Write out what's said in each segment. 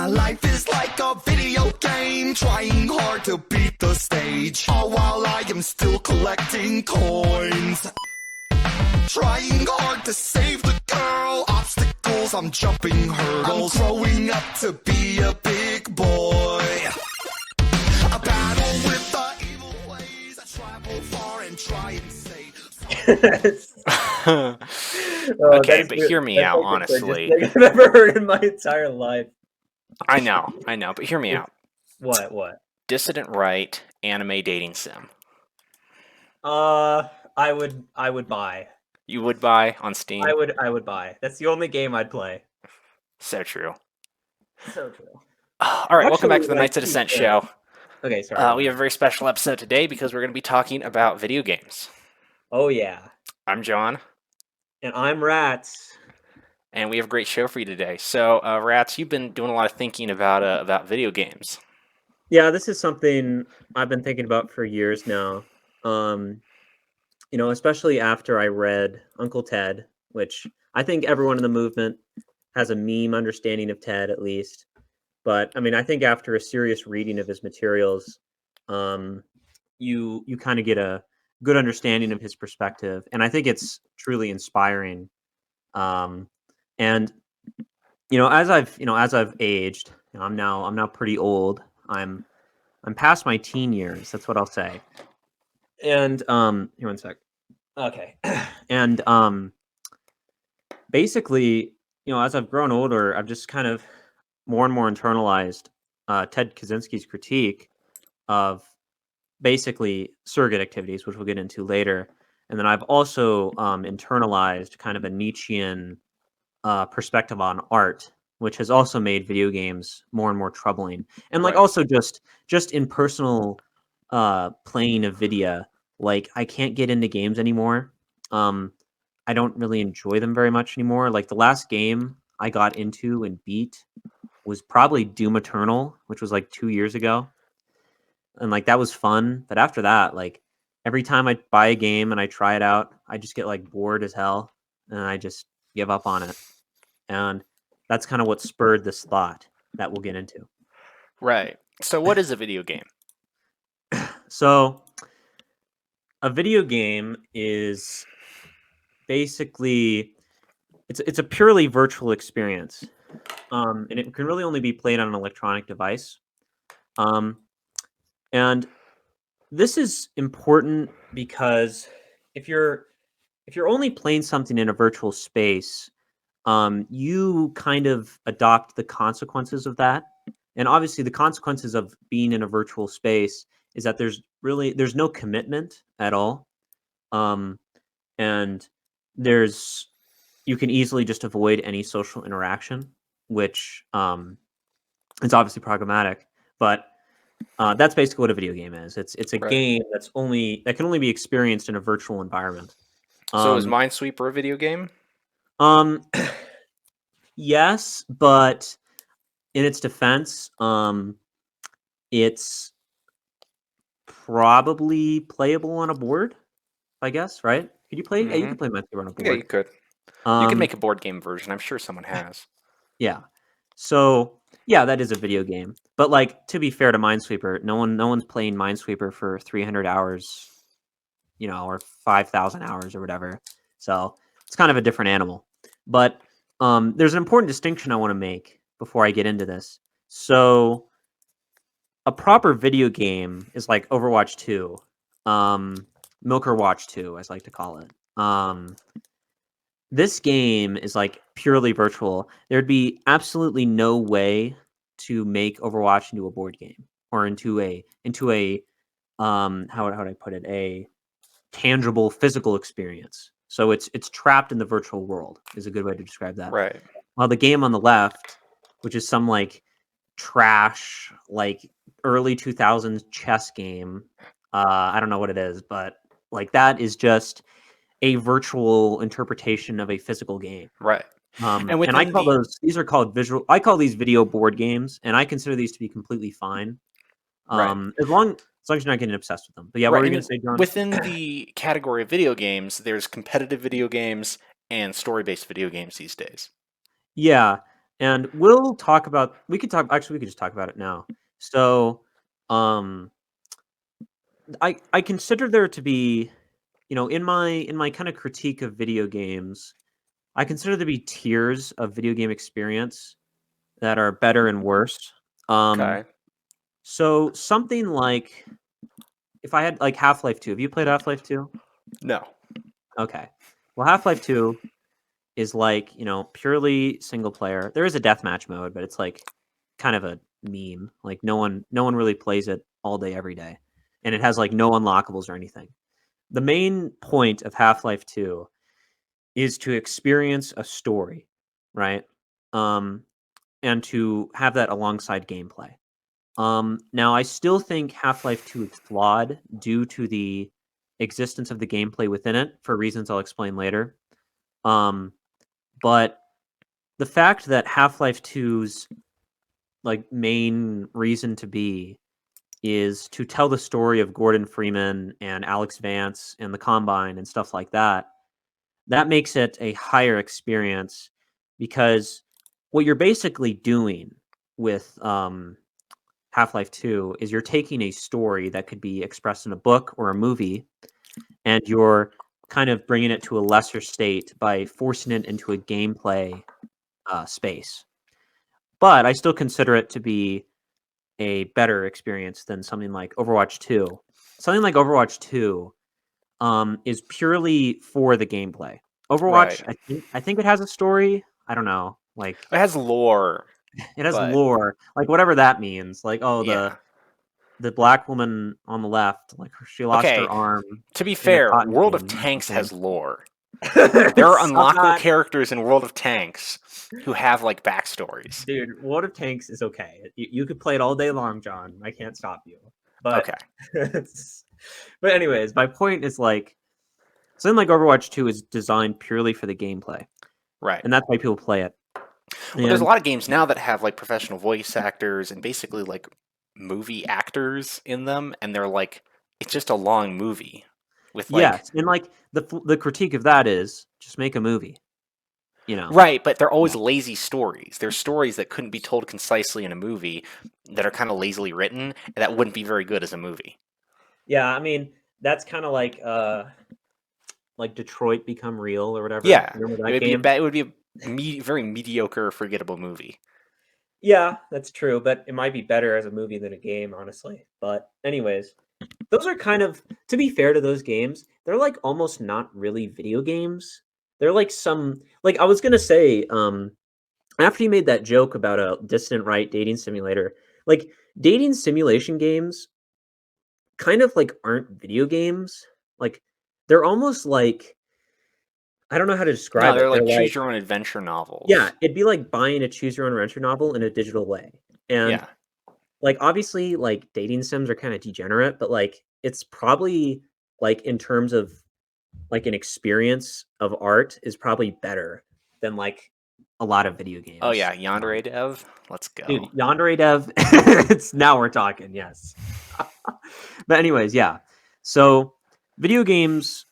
life is like a video game, trying hard to beat the stage, all while I am still collecting coins. Trying hard to save the girl, obstacles, I'm jumping hurdles, I'm growing up to be a big boy. A battle with the evil ways, I travel far and try and save. Okay, but hear me out, honestly. I've ever heard in my entire life. I know, but hear me out. What? Dissident Right, anime dating sim. I would buy. You would buy on Steam? I would buy. That's the only game I'd play. So true. So true. All right, welcome back to the Knights of Dissent show. Okay, sorry. We have a very special episode today because we're going to be talking about video games. Oh, yeah. I'm John. And I'm R.A.T.S. And we have a great show for you today. So, R.A.T.S, you've been doing a lot of thinking about video games. Yeah, this is something I've been thinking about for years now. Especially after I read Uncle Ted, which I think everyone in the movement has a meme understanding of Ted, at least. But, I think after a serious reading of his materials, you kind of get a good understanding of his perspective. And I think it's truly inspiring. As I've aged, I'm now pretty old. I'm past my teen years. That's what I'll say. And here, one sec. Okay. And basically, as I've grown older, I've just kind of more and more internalized Ted Kaczynski's critique of basically surrogate activities, which we'll get into later. And then I've also internalized kind of a Nietzschean perspective on art, which has also made video games more and more troubling. And also just in personal playing of video, I can't get into games anymore. I don't really enjoy them very much anymore. The last game I got into and beat was probably Doom Eternal, which was 2 years ago. And that was fun. But after that, every time I buy a game and I try it out, I just get bored as hell and I just give up on it. And that's kind of what spurred this thought that we'll get into. Right. So what is a video game? So a video game is basically it's a purely virtual experience. And it can really only be played on an electronic device. And this is important because if you're only playing something in a virtual space, you kind of adopt the consequences of that. And obviously the consequences of being in a virtual space is that there's no commitment at all. And you can easily just avoid any social interaction, which is obviously problematic, but that's basically what a video game is. It's a game that can only be experienced in a virtual environment. So is Minesweeper a video game? Yes, but in its defense, it's probably playable on a board, I guess, right? Could you play? Mm-hmm. Yeah, you can play Minesweeper on a board. Yeah, you could. You can make a board game version. I'm sure someone has. Yeah. So yeah, that is a video game. But to be fair to Minesweeper, no one's playing Minesweeper for 300 hours, or 5,000 hours or whatever. So it's kind of a different animal. But there's an important distinction I want to make before I get into this. So a proper video game is like Overwatch 2, Milker Watch 2, as I like to call it. This game is purely virtual. There'd be absolutely no way to make Overwatch into a board game or into a how would I put it, a tangible physical experience. So it's trapped in the virtual world is a good way to describe that. Right. While the game on the left, which is some trash early 2000s chess game, I don't know what it is, but that is just a virtual interpretation of a physical game. Right. And I call I call these video board games, and I consider these to be completely fine. As long as you're not getting obsessed with them. But yeah, what were you going to say, John? Within the category of video games, there's competitive video games and story-based video games these days. Yeah. And we'll talk about. We could talk. Actually, we could just talk about it now. So, um, I consider there to be, in my kind of critique of video games, I consider there to be tiers of video game experience that are better and worse. Um, Okay. so something like if I had like Half-Life 2. Have you played Half-Life 2? No. Okay. Well, Half-Life 2 is like, purely single player. There is a deathmatch mode, but it's like kind of a meme. Like no one really plays it all day every day. And it has like no unlockables or anything. The main point of Half-Life 2 is to experience a story, right? Um and to have that alongside gameplay. Now I still think Half-Life 2 is flawed due to the existence of the gameplay within it for reasons I'll explain later. Um but the fact that Half-Life 2's like main reason to be is to tell the story of Gordon Freeman and Alex Vance and the Combine and stuff like that, that makes it a higher experience because what you're basically doing with Half-Life 2 is you're taking a story that could be expressed in a book or a movie and you're kind of bringing it to a lesser state by forcing it into a gameplay space. But I still consider it to be a better experience than something like Overwatch 2. Something like Overwatch 2 is purely for the gameplay. Right. Overwatch, I think it has a story. I don't know. Like It has lore, it has but lore, like whatever that means. Like yeah. the black woman on the left, like she lost her Okay. arm To be in a fair, cotton World of gin or Tanks something. has lore. There are Stop unlockable that. characters in World of Tanks who have like backstories. Dude, World of Tanks is okay. You could play it all day long, John. I can't stop you. But Okay. but anyways, my point is like something like Overwatch 2 is designed purely for the gameplay, Right. and that's why people play it. Well, there's a And lot of games now that have like professional voice actors and basically like movie actors in them, and they're like, it's just a long movie with like, yes, and like the critique of that is just make a movie, you know. right, but they're Yeah. always lazy stories. They're stories that couldn't be told concisely in a movie that are kind of lazily written, and that wouldn't be very good as a movie. Yeah, I mean, that's kind of like Detroit Become Real or whatever. Yeah, Remember it that would be a game? bad, it would be a very mediocre, forgettable movie. Yeah, that's true, but it might be better as a movie than a game, honestly. But anyways, those are kind of, to be fair to those games, they're like almost not really video games. They're like some, like I was gonna say, after you made that joke about a distant right dating simulator, like dating simulation games kind of like aren't video games. Like they're almost like, I don't know how to No, describe they're it. They're like like, choose your own adventure yeah, novels. it'd be like buying a choose your own adventure novel in a digital way. And Yeah. like obviously like dating sims are kind of degenerate, but like it's probably like in terms of like an experience of art is probably better than like a lot of video Oh games. yeah, Yonder A Dev. Let's Dude, go. Yandere Dev, it's now we're talking, yes. But anyways, yeah. So video games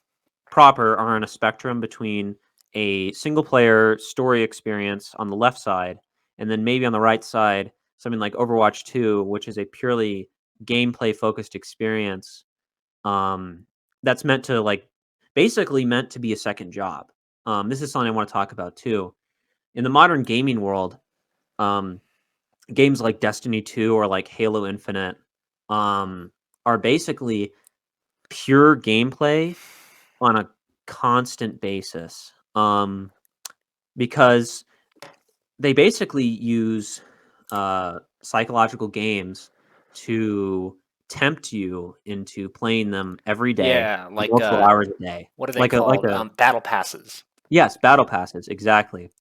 proper are on a spectrum between a single player story experience on the left side, and then maybe on the right side, something like Overwatch 2, which is a purely gameplay focused experience. Um, that's meant to like basically meant to be a second job. This is something I want to talk about too. In the modern gaming world, um, games like Destiny 2 or like Halo Infinite are basically pure gameplay on a constant basis. Because they basically use psychological games to tempt you into playing them every day, Yeah, like multiple hours a day. what are they Like called? a Battle passes. yes, battle passes, exactly.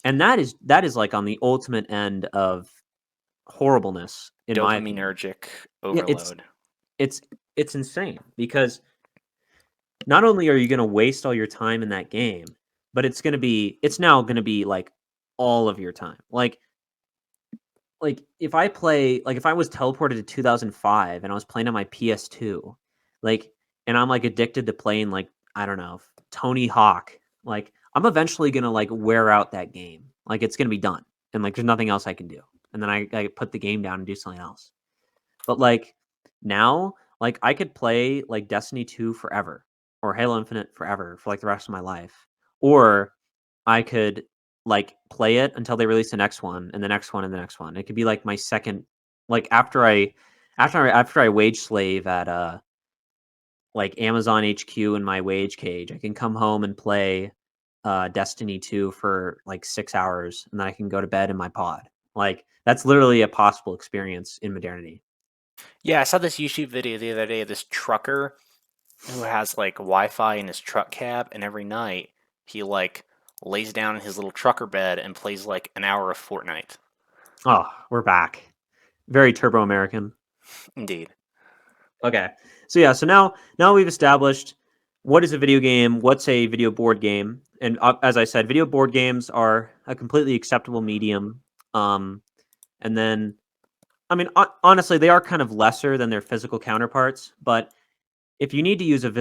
And that is like on the ultimate end of horribleness, in my opinion. Dopaminergic Yeah, it's overload. it's it's insane because not only are you going to waste all your time in that game, but it's now going to be like all of your time. Like if I was teleported to 2005 and I was playing on my PS2, like and I'm like addicted to playing like I don't know, Tony Hawk, like I'm eventually going to like wear out that game. Like it's going to be done. and like there's nothing else I can do, and then I put the game down and do something else. But like now, like I could play like Destiny 2 forever or Halo Infinite forever for like the rest of my life, or I could like play it until they release the next one and the next one and the next one. It could be like my second, like after I wage slave at like Amazon HQ in my wage cage, I can come home and play Destiny 2 for like 6 hours, and then I can go to bed in my pod. Like that's literally a possible experience in modernity. Yeah, I saw this YouTube video the other day of this trucker who has like Wi-Fi in his truck cab, and every night he like lays down in his little trucker bed and plays like an hour of Fortnite. Oh, we're back. Very turbo American. Indeed. Okay. So yeah, so now we've established what is a video game, what's a video board game, and as I said, video board games are a completely acceptable medium. And then, I mean, honestly, they are kind of lesser than their physical counterparts. But if you need to use a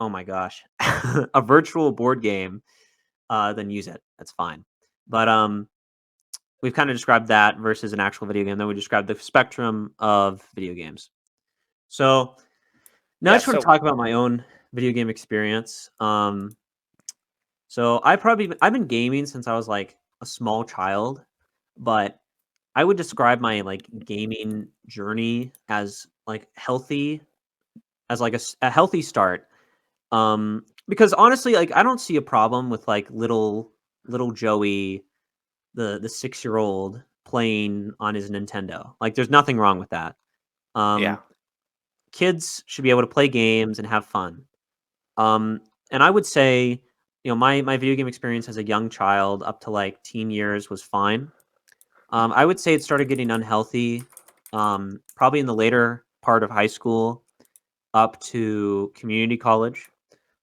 oh my gosh, a virtual board game, then use it. That's fine. But we've kind of described that versus an actual video game. Then we described the spectrum of video games. So now I Yeah, just want so to talk about my own video game experience. So I've been gaming since I was like a small child, but I would describe my like gaming journey as like healthy, as like a healthy start. Because honestly, like I don't see a problem with like little Joey, the 6-year-old playing on his Nintendo. Like there's nothing wrong with that. yeah. Um, Kids should be able to play games and have fun. Um, and I would say, my video game experience as a young child up to like teen years was fine. I would say it started getting unhealthy, probably in the later part of high school up to community college.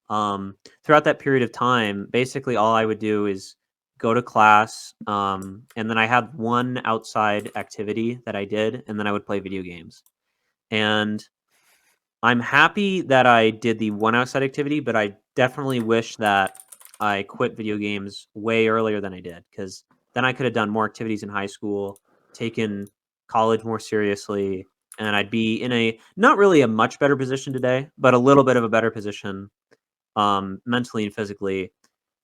Throughout that period of time, basically all I would do is go to class, and then I had one outside activity that I did, and then I would play video games. And I'm happy that I did the one outside activity, but I definitely wish that I quit video games way earlier than I did, because then I could have done more activities in high school, taken college more seriously, and I'd be in a not really a much better position today, but a little bit of a better position, mentally and physically,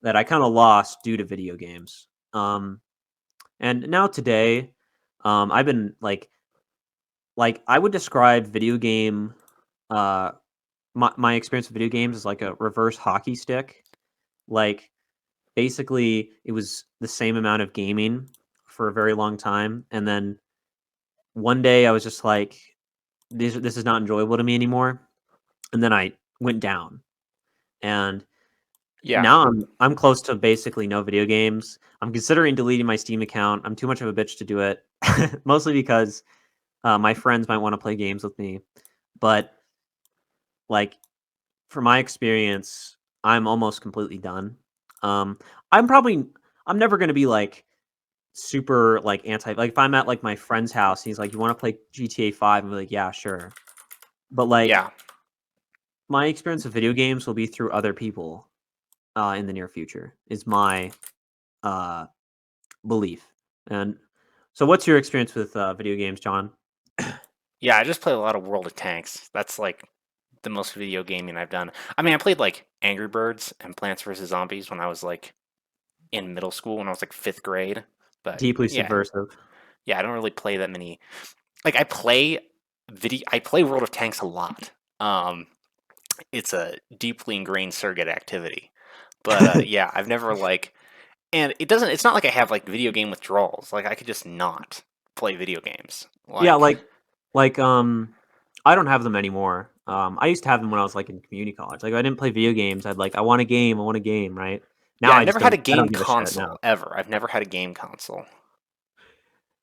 that I kind of lost due to video games. And now today, I've been like I would describe video game uh my experience with video games is like a reverse hockey stick. Like basically it was the same amount of gaming for a very long time, and then one day I was just like this is not enjoyable to me anymore, and then I went down. And Yeah. now I'm close to basically no video games. I'm considering deleting my Steam account. I'm too much of a bitch to do it. Mostly because my friends might want to play games with me, but like from my experience, I'm almost completely done. Um, I'm probably I'm never gonna be like super like anti, like if I'm at like my friend's house and he's like, "You want to play GTA 5?" I'm like, "Yeah, sure." But like Yeah. my experience with video games will be through other people in the near future. Is my uh, belief. And so, what's your experience with video games, John? Yeah, I just play a lot of World of Tanks. That's like the most video gaming I've done. I mean, I played like Angry Birds and Plants vs. Zombies when I was like in middle school when I was like 5th grade. But Deeply yeah, subversive. yeah, I don't really play that many. Like I play World of Tanks a lot. Um, it's a deeply ingrained surrogate activity. But yeah, I've never like, and it's not like I have like video game withdrawals. Like I could just not play video games. Yeah, Like, like I don't have them anymore. I used to have them when I was like in community college. Like I didn't play video games. I want a game. I want a game. Right now, yeah, I never had a I game don't give a shit now. console ever. I've never had a game console.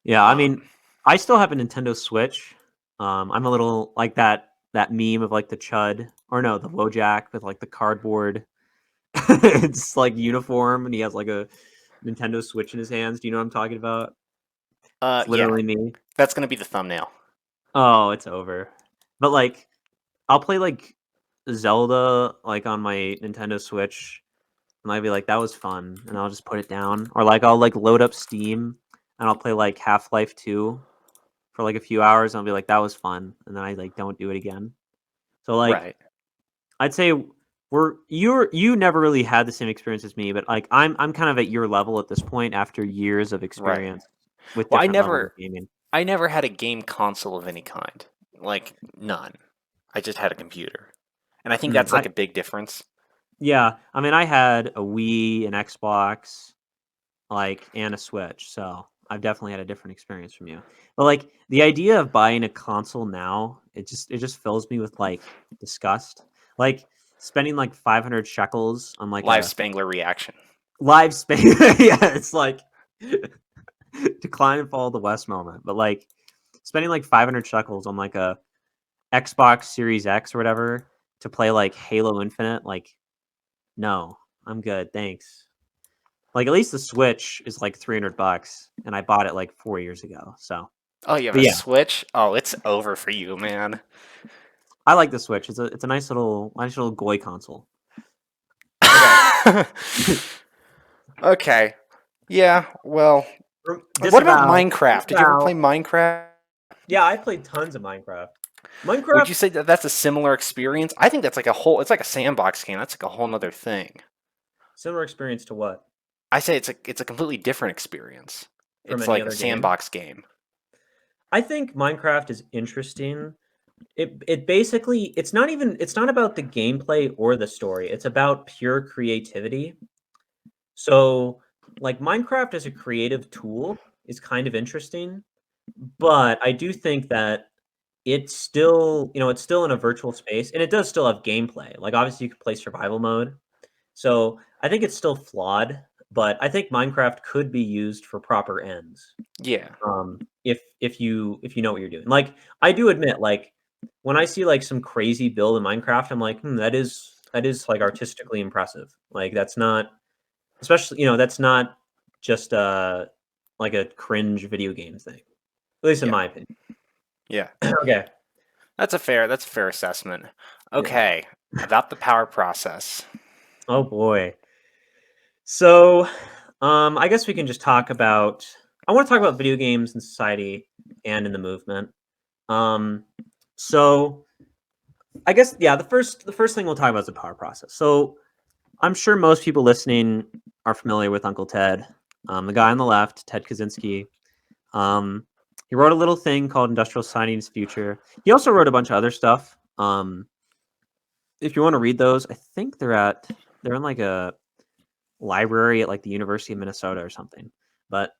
Yeah, I mean, Um, I still have a Nintendo Switch. I'm a little like that meme of like the Chud, or no, the Wojak with like the cardboard. It's like uniform, and he has like a Nintendo Switch in his hands. Do you know what I'm talking about? It's yeah, literally me. that's gonna be the thumbnail. Oh, it's over. But like, I'll play like Zelda like on my Nintendo Switch and I'll be like, that was fun, and I'll just put it down. Or like I'll like load up Steam and I'll play like Half-Life 2 for like a few hours, and I'll be like, that was fun, and then I like don't do it again. So like Right. I'd say you never really had the same experience as me, but like I'm kind of at your level at this point after years of Right. experience with Well, different levels of gaming. I never had a game console of any kind. Like none. I just had a computer. And I think that's I like a big difference. Yeah, I mean I had a Wii, an Xbox, like and a Switch, so I've definitely had a different experience from you. But like the idea of buying a console now, it just fills me with like disgust. Like spending like 500 shekels on like Live a Spangler reaction. live space. Yeah, it's like decline and fall of the West moment. But like spending like 500 shekels on like a Xbox Series X or whatever to play like Halo Infinite, like no, I'm good, thanks. Like at least the Switch is like $300, and I bought it like 4 years ago. So, Oh, you have but a yeah, Switch? Oh, it's over for you, man. I like the Switch. It's a nice little goy console. Okay. Okay. Yeah, well, what about Minecraft? Did you ever play Minecraft? Yeah, I played tons of Minecraft. Would Minecraft you say that that's a similar experience? I think that's like it's like a sandbox game. That's like a whole nother thing. Similar experience to what I say it's a completely different experience. from It's any like a other game? sandbox game. I think Minecraft is interesting. It basically it's not about the gameplay or the story. It's about pure creativity. So, like Minecraft as a creative tool is kind of interesting, but I do think that it's still in a virtual space and it does still have gameplay. Like obviously you can play survival mode. So, I think it's still flawed, but I think Minecraft could be used for proper ends. Yeah. If you know what you're doing. Like I do admit, like when I see like some crazy build in Minecraft, I'm like, that is like artistically impressive. Like that's not, especially that's not just like a cringe video game thing. At least in Yeah. my opinion. Yeah. Okay. That's a fair assessment. Yeah. Okay. About the power process. Oh boy. So, I guess we can just talk about. I want to talk about video games in society and in the movement. Um, so I guess yeah, the first thing we'll talk about is the power process. So I'm sure most people listening are familiar with Uncle Ted, the guy on the left, Ted Kaczynski. Um, he wrote a little thing called Industrial Society and Its Future. He also wrote a bunch of other stuff. If you want to read those, I think they're in like a library at like the University of Minnesota or something. But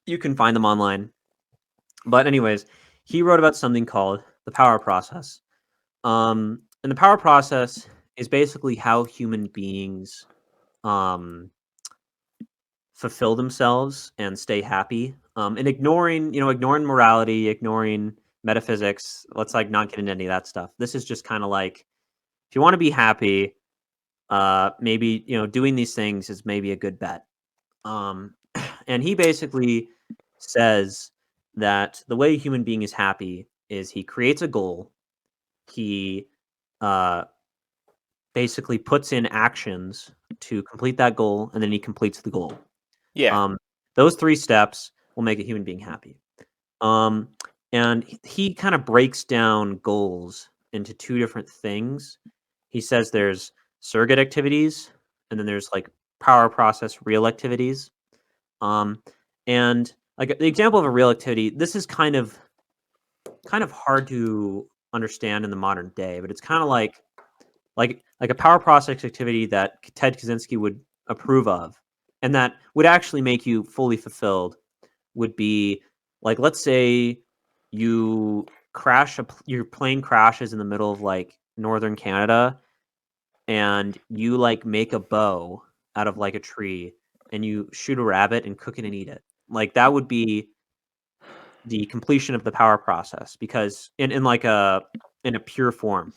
you can find them online. But anyways, he wrote about something called the power process. And the power process is basically how human beings um, fulfill themselves and stay happy. And ignoring morality, ignoring metaphysics. Let's like not get into any of that stuff. This is just kind of like if you want to be happy, maybe doing these things is maybe a good bet. Um, and he basically says that the way a human being is happy is he creates a goal. He uh, basically puts in actions to complete that goal, and then he completes the goal. Yeah. Um, those three steps will make a human being happy. Um, and he kind of breaks down goals into two different things. He says there's surrogate activities, and then there's like power process real activities. Um, and like the example of a real activity, this is kind of hard to understand in the modern day, but it's kind of like a power process activity that Ted Kaczynski would approve of, and that would actually make you fully fulfilled would be like, let's say your plane crashes in the middle of like northern Canada, and you like make a bow out of like a tree, and you shoot a rabbit and cook it and eat it. Like that would be the completion of the power process, because in a pure form,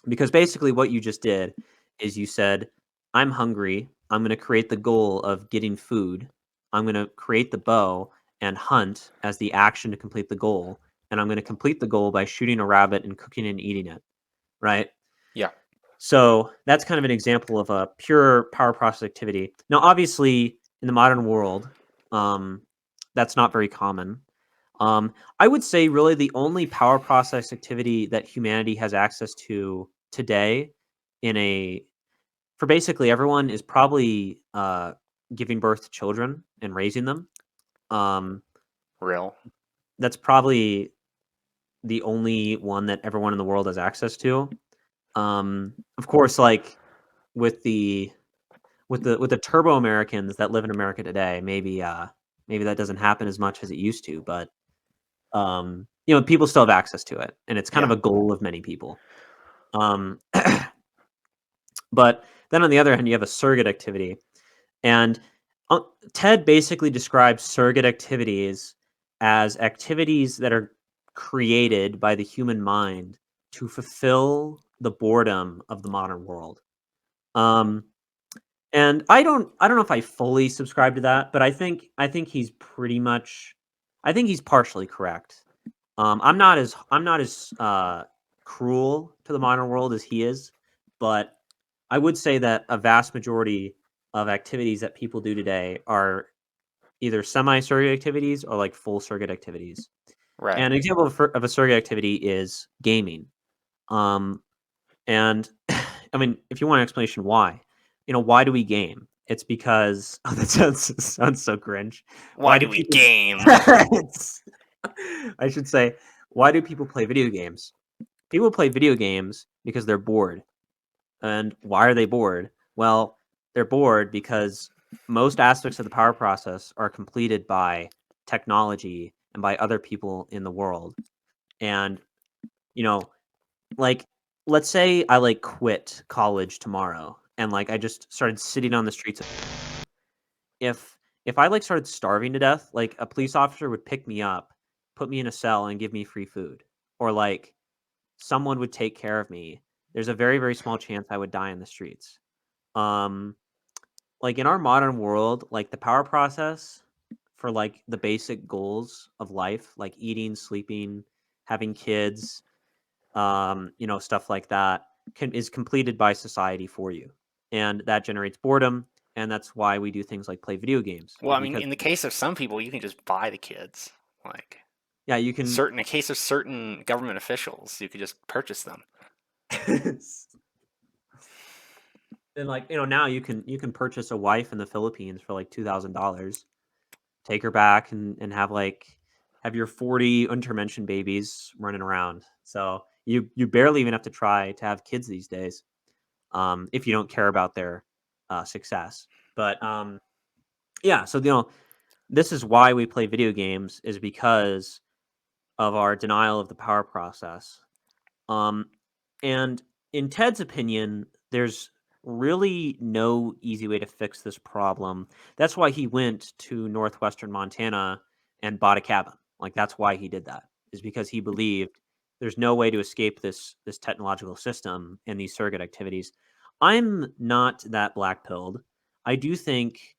because basically what you just did is you said, I'm hungry, I'm going to create the goal of getting food, I'm going to create the bow and hunt as the action to complete the goal, and I'm going to complete the goal by shooting a rabbit and cooking and eating it, right? Yeah. So that's kind of an example of a pure power process activity. Now, obviously, in the modern world, that's not very common. I would say really the only power process activity that humanity has access to today for basically everyone is probably giving birth to children and raising them. Real. That's probably the only one that everyone in the world has access to. Of course, like with the Turbo Americans that live in America today, maybe that doesn't happen as much as it used to, but people still have access to it, and it's kind of a goal of many people. But then on the other hand, you have a surrogate activity, and TED basically describes surrogate activities as activities that are created by the human mind to fulfill the boredom of the modern world. And I don't know if I fully subscribe to that, but I think he's pretty much I think he's partially correct. I'm not as cruel to the modern world as he is, but I would say that a vast majority of activities that people do today are either semi-surrogate activities or like full surrogate activities. Right. And an example of a surrogate activity is gaming. And I mean, if you want an explanation why, why do we game? It's because that sounds so cringe. Why do we game? I should say, why do people play video games? People play video games because they're bored. And why are they bored? Well, they're bored because most aspects of the power process are completed by technology and by other people in the world. And, like, let's say I quit college tomorrow and I just started sitting on the streets. If I started starving to death, a police officer would pick me up, put me in a cell, and give me free food, or someone would take care of me. There's a very, very small chance I would die in the streets. In our modern world, the power process for the basic goals of life, like eating, sleeping, having kids, stuff like that, is completed by society for you, and that generates boredom, and that's why we do things like play video games. Well, I mean, in the case of some people, you can just buy the kids. Yeah, you can. In the case of certain government officials, you could just purchase them. And now you can purchase a wife in the Philippines for $2,000, take her back and have your 40 untermenschen babies running around. So you barely even have to try to have kids these days, if you don't care about their success. But yeah, so this is why we play video games, is because of our denial of the power process. And in Ted's opinion, there's really no easy way to fix this problem. That's why he went to northwestern Montana and bought a cabin. That's why he did that, is because he believed there's no way to escape this technological system and these surrogate activities. I'm not that black-pilled. I do think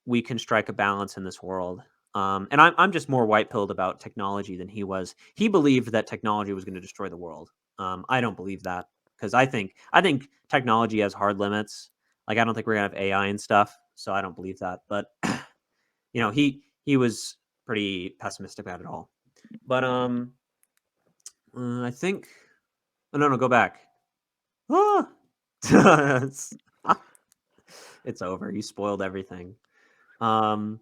we can strike a balance in this world. And I'm just more white-pilled about technology than he was. He believed that technology was going to destroy the world. I don't believe that, because I think technology has hard limits. I don't think we're gonna have AI and stuff, so I don't believe that. But he was pretty pessimistic about it all. But I think. Oh, no, go back. Ah! It's over. You spoiled everything. Now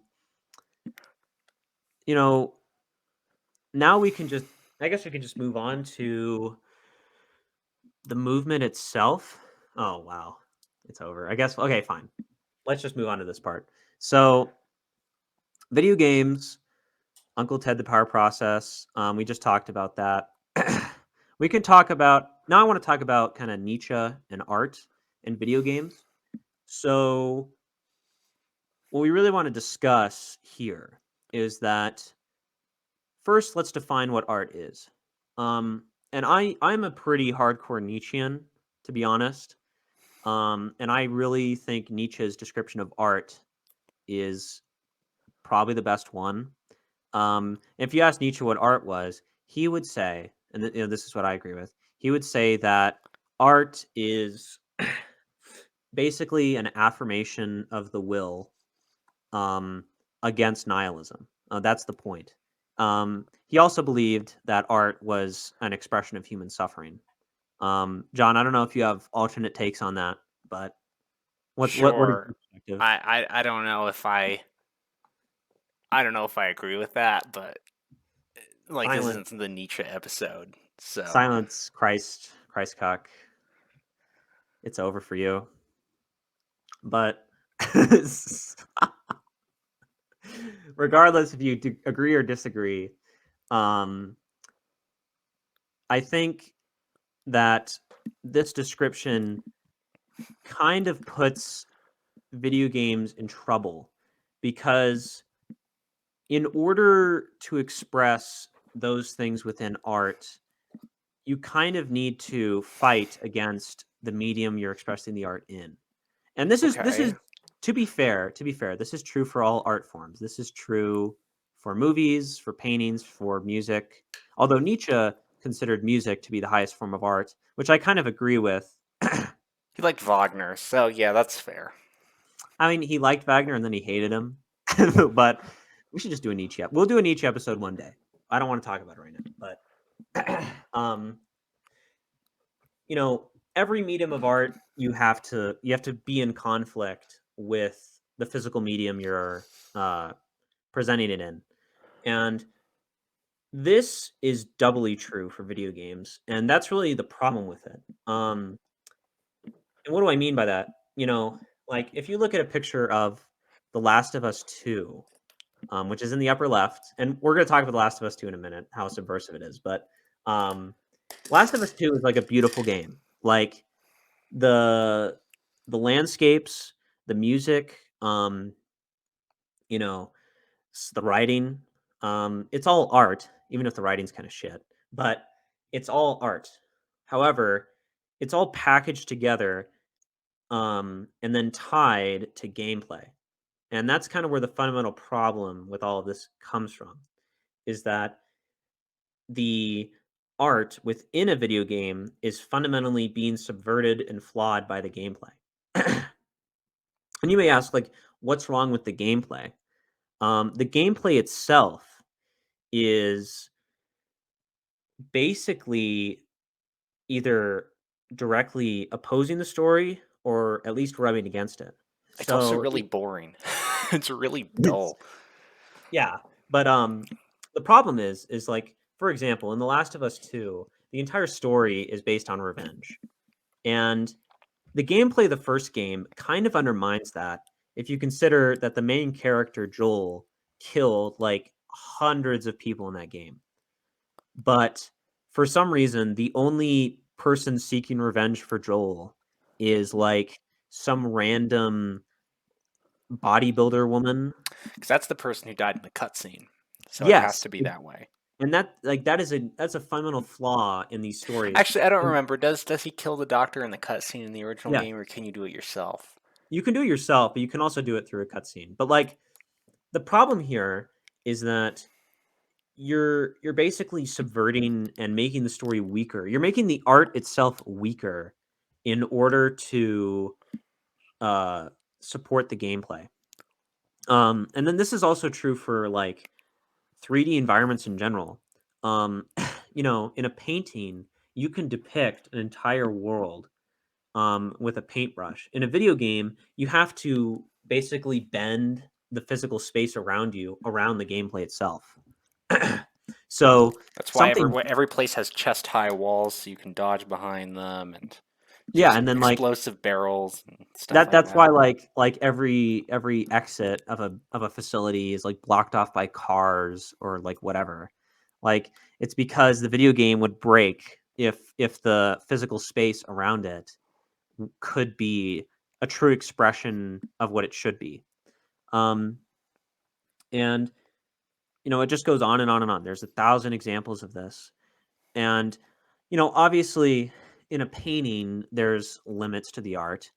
we can just. I guess we can just move on to the movement itself. Oh, wow. It's over. I guess. Okay, fine. Let's just move on to this part. So, video games, Uncle Ted the Power Process. We just talked about that. We can talk about. Now I want to talk about kind of Nietzsche and art and video games. So, what we really want to discuss here is that first, let's define what art is. And I'm a pretty hardcore Nietzschean, to be honest. And I really think Nietzsche's description of art is probably the best one. If you ask Nietzsche what art was, he would say, and this is what I agree with, he would say that art is basically an affirmation of the will against nihilism. That's the point. He also believed that art was an expression of human suffering. John, I don't know if you have alternate takes on that, but what is Sure. your perspective? I don't know if I don't know if I agree with that, but like this Silence, isn't the Nietzsche episode, so silence, Christ cock. It's over for you. But regardless if you agree or disagree, um, I think that this description kind of puts video games in trouble because in order to express those things within art, you kind of need to fight against the medium you're expressing the art in. And this is okay. to be fair, this is true for all art forms. This is true for movies, for paintings, for music. Although Nietzsche considered music to be the highest form of art, which I kind of agree with. He liked Wagner, so yeah, that's fair. I mean, he liked Wagner and then he hated him. But we should just do a Nietzsche. We'll do a Nietzsche episode one day. I don't want to talk about it right now, but you know, every medium of art you have to be in conflict with the physical medium you're presenting it in. And this is doubly true for video games, and that's really the problem with it. And what do I mean by that? Like if you look at a picture of The Last of Us 2, which is in the upper left, and we're going to talk about The Last of Us 2 in a minute, how subversive it is, but um, Last of Us 2 is like a beautiful game. Like the the landscapes, the music, you know, the writing, it's all art, even if the writing's kind of shit, but it's all art. However, it's all packaged together and then tied to gameplay. And that's kind of where the fundamental problem with all of this comes from, is that the art within a video game is fundamentally being subverted and flawed by the gameplay. And you may ask, like, what's wrong with the gameplay? The gameplay itself is basically either directly opposing the story or at least rubbing against it. It's also So really boring. It's really dull. yeah, but the problem is like, for example, in The Last of Us 2, the entire story is based on revenge. And the gameplay of the first game kind of undermines that if you consider that the main character Joel killed like hundreds of people in that game. But for some reason, the only person seeking revenge for Joel is like some random bodybuilder woman. Because that's the person who died in the cutscene. So it has Yes, to be that way. and that's a fundamental flaw in these stories. Actually, I don't And remember. Does he kill the doctor in the cutscene in the original yeah, game, or can you do it yourself? you can do it yourself, but you can also do it through a cutscene. But like the problem here is that you're basically subverting and making the story weaker. You're making the art itself weaker in order to uh, support the gameplay. And then this is also true for like 3D environments in general. Um, in a painting, you can depict an entire world with a paintbrush. In a video game, you have to basically bend the physical space around you around the gameplay itself. So That's why something, every place has chest high walls so you can dodge behind them, and yeah, just and then like explosive barrels and stuff that like that's why that. like every exit of a facility is like blocked off by cars or like whatever. Like it's because the video game would break if the physical space around it could be a true expression of what it should be. Um, and it just goes on and on and on. There's 1,000 examples of this. And obviously in a painting there's limits to the art.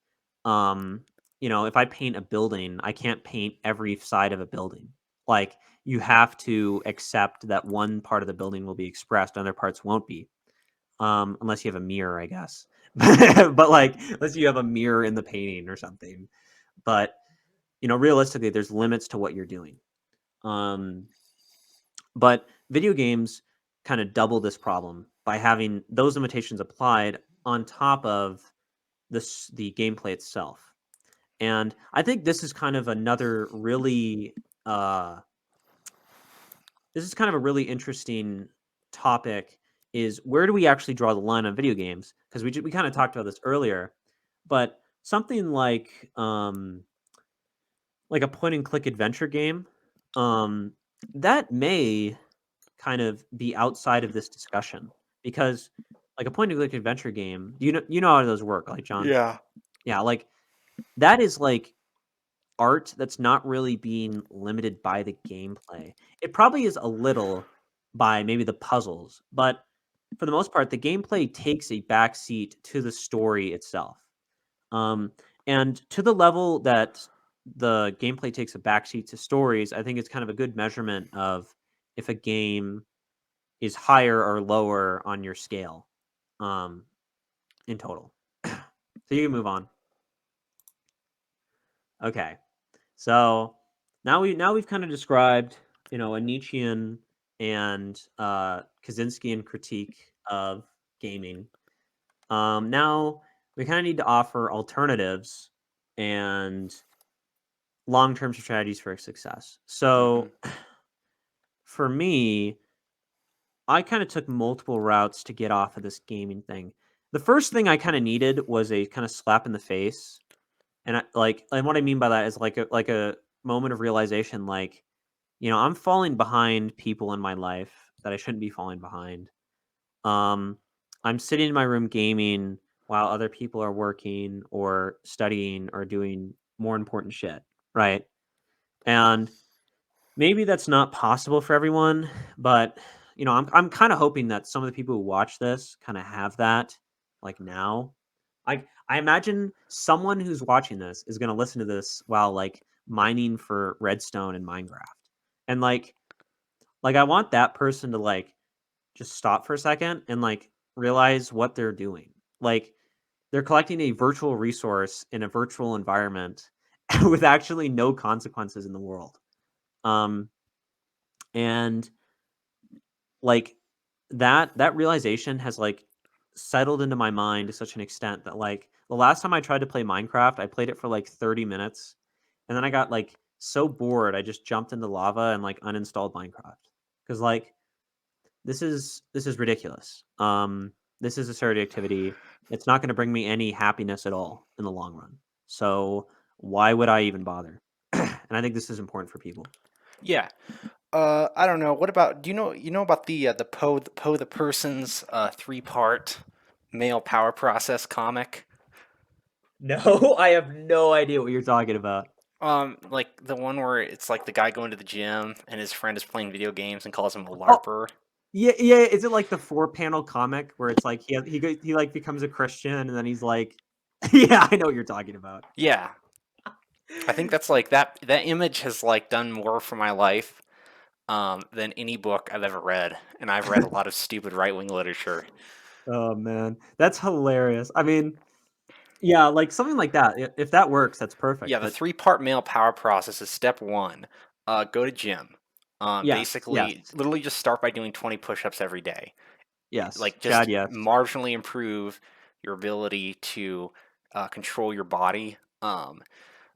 If I paint a building, I can't paint every side of a building. Like you have to accept that one part of the building will be expressed, other parts won't be. Unless you have a mirror, I guess. but like, let's say you have a mirror in the painting or something. But realistically, there's limits to what you're doing. But video games kind of double this problem by having those limitations applied on top of the gameplay itself. And I think this is kind of another really this is kind of a really interesting topic, is where do we actually draw the line on video games? Because we kind of talked about this earlier, but something like a point and click adventure game, that may kind of be outside of this discussion, because like a point and click adventure game, you know how those work, like, John? Yeah. Yeah, like that is like art that's not really being limited by the gameplay. It probably is a little by maybe the puzzles, but for the most part, the gameplay takes a backseat to the story itself. Um, and to the level that the gameplay takes a backseat to stories, I think it's kind of a good measurement of if a game is higher or lower on your scale, um, in total. So you can move on. Okay. So now we've kind of described, a Nietzschean and Kaczynskian critique of gaming. Now we kind of need to offer alternatives and long-term strategies for success. So for me, I kind of took multiple routes to get off of this gaming thing. The first thing I kind of needed was a kind of slap in the face. And what I mean by that is like a moment of realization, like, I'm falling behind people in my life that I shouldn't be falling behind. I'm sitting in my room gaming while other people are working or studying or doing more important shit, right? And maybe that's not possible for everyone, but I'm kind of hoping that some of the people who watch this kind of have that, like, now. I imagine someone who's watching this is going to listen to this while like mining for redstone in Minecraft. And like I want that person to like just stop for a second and like realize what they're doing. Like, they're collecting a virtual resource in a virtual environment with actually no consequences in the world. Um and like that realization has like settled into my mind to such an extent that, like, the last time I tried to play Minecraft, I played it for like 30 minutes, and then I got like so bored I just jumped into lava and like uninstalled Minecraft, cuz like this is ridiculous. This is a absurd activity. It's not going to bring me any happiness at all in the long run. So why would I even bother? And I think this is important for people. Yeah. I don't know. What about, do you know about the Poe the Person's 3-part male power process comic? No, I have no idea what you're talking about. Like the one where it's like the guy going to the gym and his friend is playing video games and calls him a Oh, larper. yeah, yeah. Is it like the 4-panel comic where it's like he like becomes a Christian and then he's like, yeah, I know what you're talking about. Yeah, I think that's like that image has like done more for my life than any book I've ever read, and I've read a lot of stupid right-wing literature. Oh man, that's hilarious. I mean, yeah, like something like that. If that works, that's perfect. Yeah, the But 3-part male power process is step one. Go to gym. yes, yes, Basically, literally just start by doing 20 push-ups every day. yes, Like, Chad, just yes. marginally improve your ability to control your body.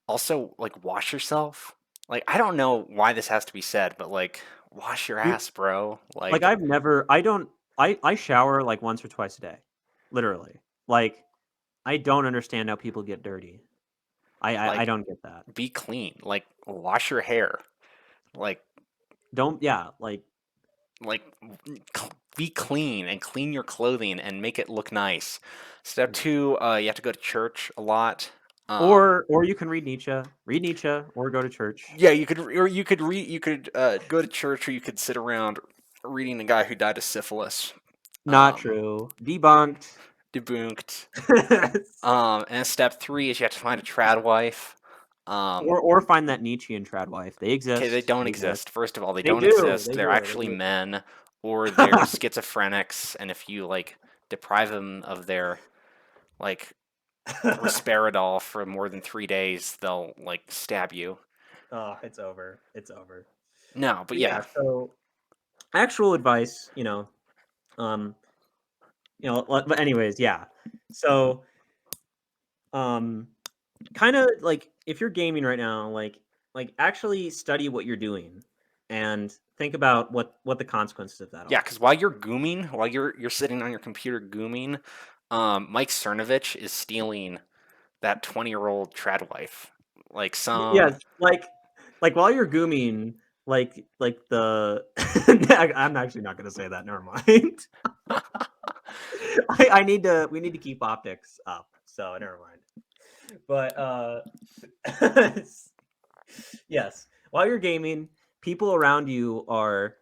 Also, like, wash yourself. Like, I don't know why this has to be said, but like, wash your You ass, bro. like Like, I've never. I don't. I shower like once or twice a day, literally. Like, I don't understand how people get dirty. I like, don't get that. be clean. Like, wash your hair. Like, Don't, yeah, like, like be clean and clean your clothing and make it look nice. Step two, you have to go to church a lot. or you can read Nietzsche, or go to church. Yeah, you could go to church, or you could sit around reading a guy who died of syphilis. Not Um, true. Debunked. Debunked. And step three is you have to find a trad wife. or find that Nietzschean trad wife. They Okay, they exist. don't They exist. exist. First of all, they They don't do. exist. They They're do. They actually do. men, or they're schizophrenics, and if you like deprive them of their like risperidol for more than 3 days, they'll like stab you. Oh, it's over. It's over. No, but But yeah, yeah. so actual advice, but anyways, yeah. So, kind of like if you're gaming right now, like actually study what you're doing and think about what the consequences of that Yeah, are. because while you're gooming, while you're sitting on your computer gooming, Mike Cernovich is stealing that 20-year-old trad wife. Like some Yes, like while you're gooming, like the I'm actually not gonna say that. Never mind. I need to. We need to keep optics up. So never mind. But yes, while you're gaming, people around you are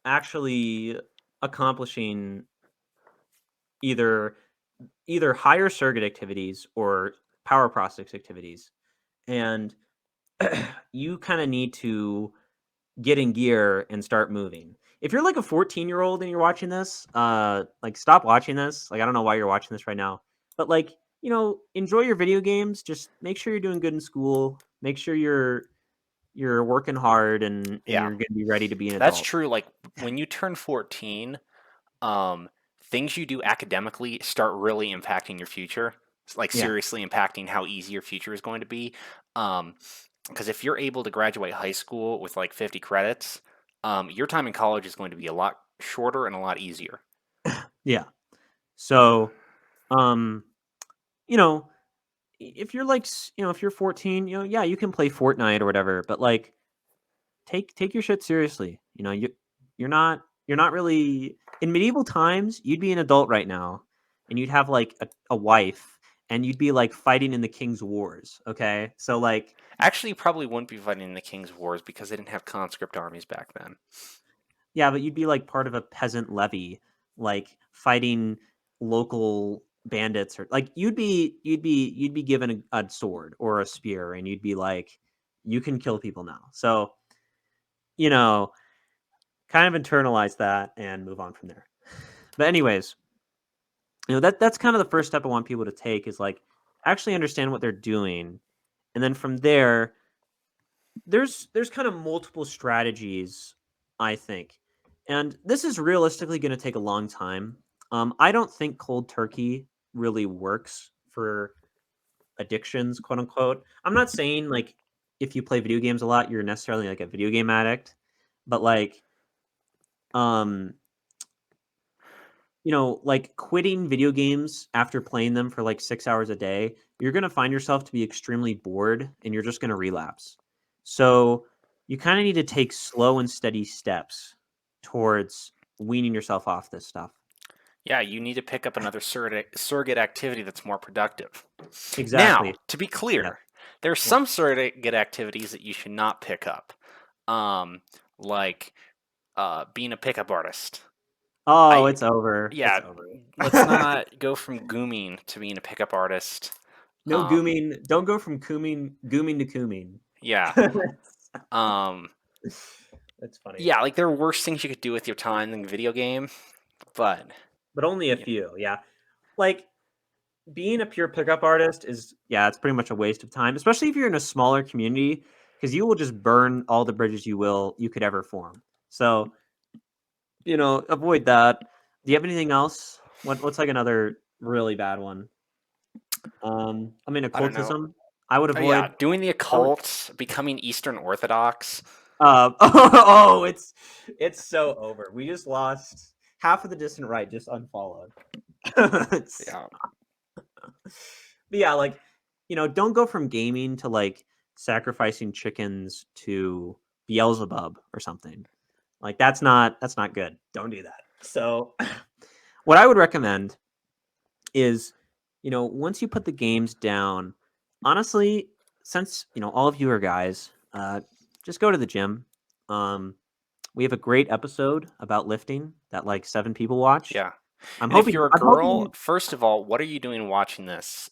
actually accomplishing either higher circuit activities or power process activities, and you kind of need to get in gear and start moving. If you're like a 14-year-old and you're watching this, like stop watching this. Like I don't know why you're watching this right now, but like, enjoy your video games. Just make sure you're doing good in school. Make sure you're working hard and yeah, you're going to be ready to be an that's adult. true. Like when you turn 14, um, things you do academically start really impacting your future. Like Yeah. seriously impacting how easy your future is going to be. Um, because if you're able to graduate high school with like 50 credits, your time in college is going to be a lot shorter and a lot easier. Yeah. So, um, you know, if you're like, if you're 14, yeah, you can play Fortnite or whatever, but like take your shit seriously. You're not really in medieval times, you'd be an adult right now and you'd have like a wife and you'd be like fighting in the king's wars, okay? So like Actually, you probably wouldn't be fighting in the King's Wars because they didn't have conscript armies back then. yeah, but you'd be like part of a peasant levy, like fighting local bandits or like you'd be given a sword or a spear and you'd be like you can kill people now. So, you know, kind of internalize that and move on from there. But anyways, that's kind of the first step I want people to take is like actually understand what they're doing, and then from there, there's kind of multiple strategies, I think, and this is realistically going to take a long time. I don't think cold turkey really works for addictions, quote unquote. I'm not saying like if you play video games a lot, you're necessarily like a video game addict, but like um like quitting video games after playing them for like 6 hours a day, you're going to find yourself to be extremely bored and you're just going to relapse. So you kind of need to take slow and steady steps towards weaning yourself off this stuff. Yeah, you need to pick up another surrogate activity that's more productive. Now, Exactly. to be Yeah. clear, there are some surrogate activities that you should not pick up, like being a pickup artist. Oh, I it's over. It's Yeah, over. let's not go from gooming to being a pickup artist. No gooming. Don't go from gooming to cooming. Yeah. Um, That's funny. yeah, like there are worse things you could do with your time than video game, but But only a yeah. few. Yeah. Like being a pure pickup artist is, yeah, it's pretty much a waste of time, especially if you're in a smaller community, because you will just burn all the bridges you could ever form. So, avoid that. Do you have anything else? What's like another really bad one? I mean, I don't know. occultism. I would Oh yeah, avoid. doing the I would, occult, becoming Eastern Orthodox. oh, it's so over. We just lost half of the distant right. Just unfollowed. It's- Yeah. But yeah, like, don't go from gaming to like sacrificing chickens to Beelzebub or something. Like that's not good. Don't do that. So what I would recommend is, once you put the games down, honestly, since, all of you are guys, just go to the gym. We have a great episode about lifting that like 7 people watched. Yeah. I'm And if hoping you're a I'm girl, hoping first of all, what are you doing watching this?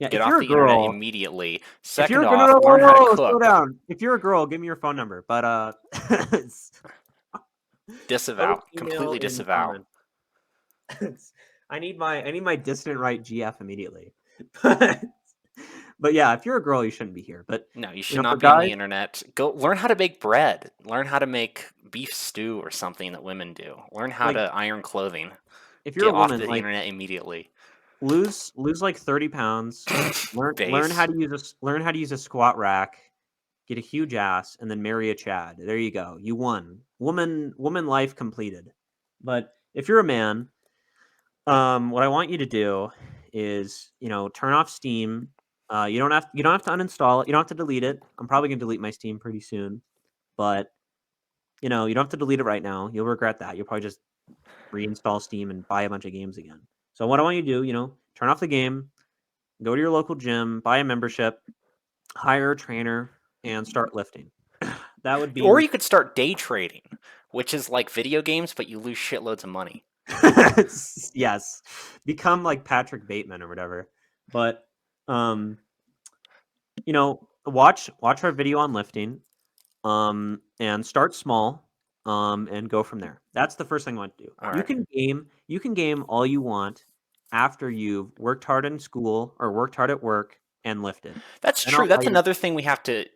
yeah, Get if off you're a the internet girl, immediately. if you're Second a girl, off, no, learn how to slow cook. down. If you're a girl, give me your phone number. But Disavow. post email Completely in disavow. comments. I need my distant right GF immediately. But yeah, if you're a girl, you shouldn't be here. But No, you you should know, for not be on the guys, internet. Go learn how to make bread. Learn how to make beef stew or something that women do. Learn how like to iron clothing. if you're a Get off woman, the like internet immediately. lose like 30 pounds. Learn how Base. to learn how to use a squat rack. Get a huge ass, and then marry a Chad. There you go. You won. Woman life completed. But if you're a man, what I want you to do is, turn off Steam. You don't have to uninstall it. You don't have to delete it. I'm probably gonna delete my Steam pretty soon, but you don't have to delete it right now. You'll regret that. You'll probably just reinstall Steam and buy a bunch of games again. So what I want you to do, turn off the game, go to your local gym, buy a membership, hire a trainer, and start lifting. That would Or be you could start day trading, which is like video games, but you lose shitloads of money. yes, become like Patrick Bateman or whatever. But um, watch our video on lifting, and start small, and go from there. That's the first thing I want to do. All You right. can game all you want after you've worked hard in school or worked hard at work and lifted. That's And I'll true. buy That's you. another thing we have to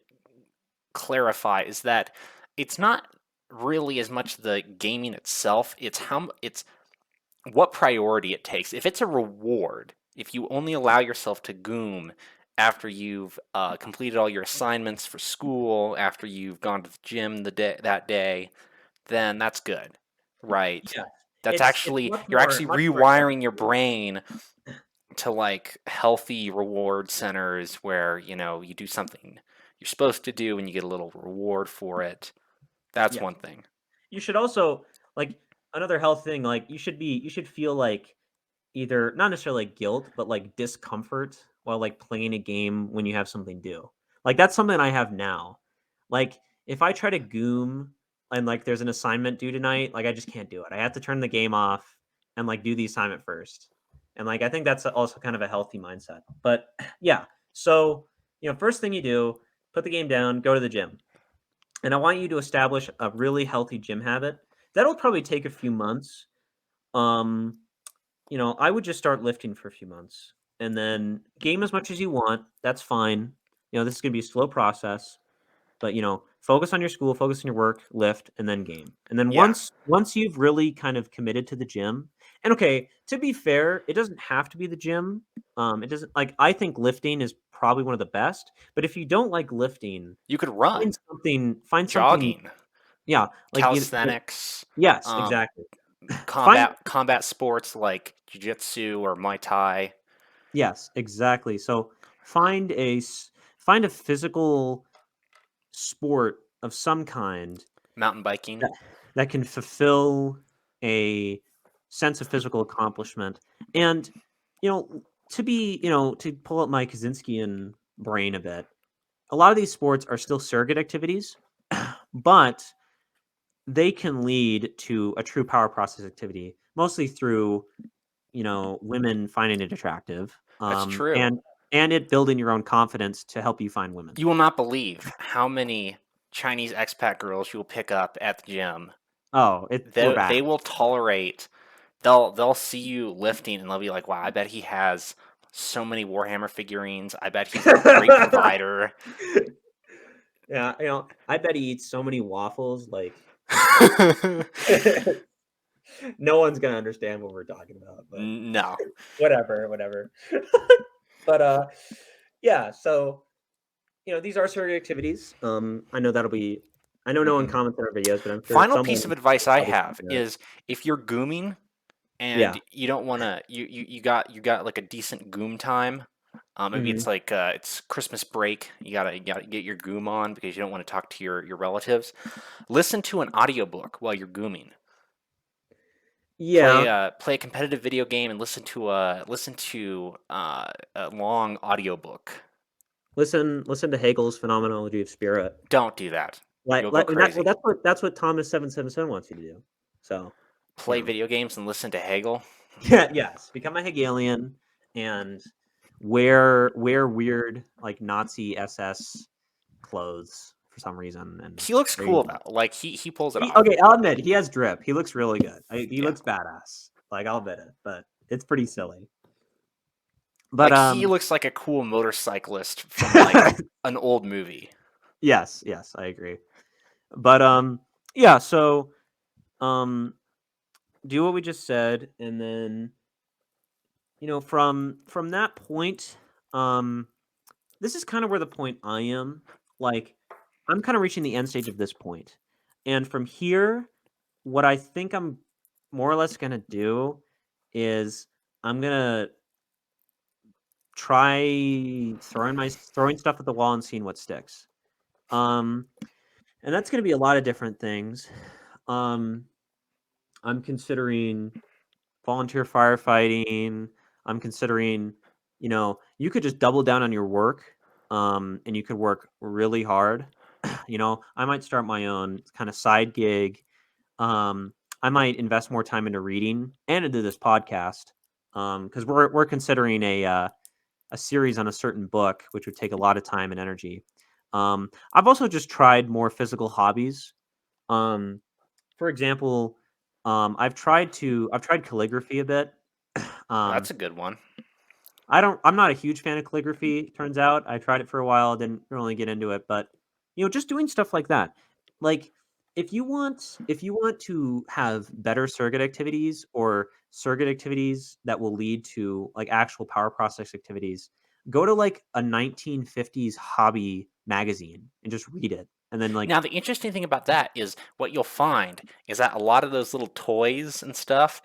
clarify is that it's not really as much the gaming itself, it's what priority it takes. If it's a reward, if you only allow yourself to goom after you've completed all your assignments for school, after you've gone to the gym that day, then that's good, right? Yeah, That's it's actually you're actually much more rewiring your effective. brain to like healthy reward centers where you do something you're supposed to do and you get a little reward for it. That's Yeah. one thing. You should also, like, another health thing, like you should feel like either not necessarily like guilt, but like discomfort while like playing a game when you have something due. Like that's something I have now. Like if I try to goom and like there's an assignment due tonight, like I just can't do it. I have to turn the game off and like do the assignment first. And like I think that's also kind of a healthy mindset. But yeah, so first thing you do, put the game down, go to the gym. And I want you to establish a really healthy gym habit. That'll probably take a few months. Um, I would just start lifting for a few months and then game as much as you want. That's fine. This is going to be a slow process, but focus on your school, focus on your work, lift, and then game. And then Yeah. once you've really kind of committed to the gym, and okay, to be fair, it doesn't have to be the gym. It doesn't like I think lifting is probably one of the best, but if you don't like lifting, You could run, find something, jogging, yeah, like calisthenics, yes, um, exactly. Find combat sports like jiu-jitsu or Muay Thai, Yes, exactly. So find find a physical sport of some kind mountain biking. that that can fulfill a sense of physical accomplishment. And to pull up my Kaczynskian brain a bit, a lot of these sports are still surrogate activities, but they can lead to a true power process activity, mostly through women finding it attractive, That's true. and it building your own confidence to help you find women. You will not believe how many Chinese expat girls you will pick up at the gym. Oh, we're back. They will tolerate. They'll see you lifting and they'll be like, "Wow, I bet he has so many Warhammer figurines. I bet he's a great provider." Yeah, I bet he eats so many waffles. Like, no one's gonna understand what we're talking about. But No. whatever. But yeah. So these are surrogate activities. I know I know no one Mhm. comments on our videos, but I'm sure Final someone piece of advice I probably have thinking that. is if you're gooming Yeah. and you don't want to, you got like a decent goom time. Maybe Mhm. it's like it's Christmas break. You gotta get your goom on because you don't want to talk to your relatives. Listen to an audiobook while you're gooming. Yeah. Play a competitive video game and listen to a long audiobook. Listen to Hegel's Phenomenology of Spirit. Don't do that. Like, You'll go crazy. that's what Thomas 777 wants you to do. So, Play video games and listen to Hegel. yeah, yes, become a Hegelian and wear weird like Nazi SS clothes for some reason. And He looks there you cool go. though. Like he pulls it off. Okay, I'll admit he has drip. He looks really good. He Yeah. looks badass. Like I'll admit it. But It's pretty silly. But Like he looks like a cool motorcyclist from like an old movie. yes, I agree. But yeah, so do what we just said, and then from that point, this is kind of where the point I am. Like, I'm kind of reaching the end stage of this point, and from here, what I think I'm more or less gonna do is I'm gonna try throwing stuff at the wall and seeing what sticks. Um, and that's gonna be a lot of different things. Um, I'm considering volunteer firefighting. I'm considering, you could just double down on your work, and you could work really hard. I might start my own kind of side gig. I might invest more time into reading and into this podcast, because we're considering a series on a certain book, which would take a lot of time and energy. I've also just tried more physical hobbies. Um, for example, I've tried calligraphy a bit. That's Um, a good one. I'm not a huge fan of calligraphy, turns out. I tried it for a while, didn't really get into it, but just doing stuff like that. Like, if you want to have better circuit activities, or circuit activities that will lead to like actual power process activities, go to like a 1950s hobby magazine and just read it. And then Now, the interesting thing about that is what you'll find is that a lot of those little toys and stuff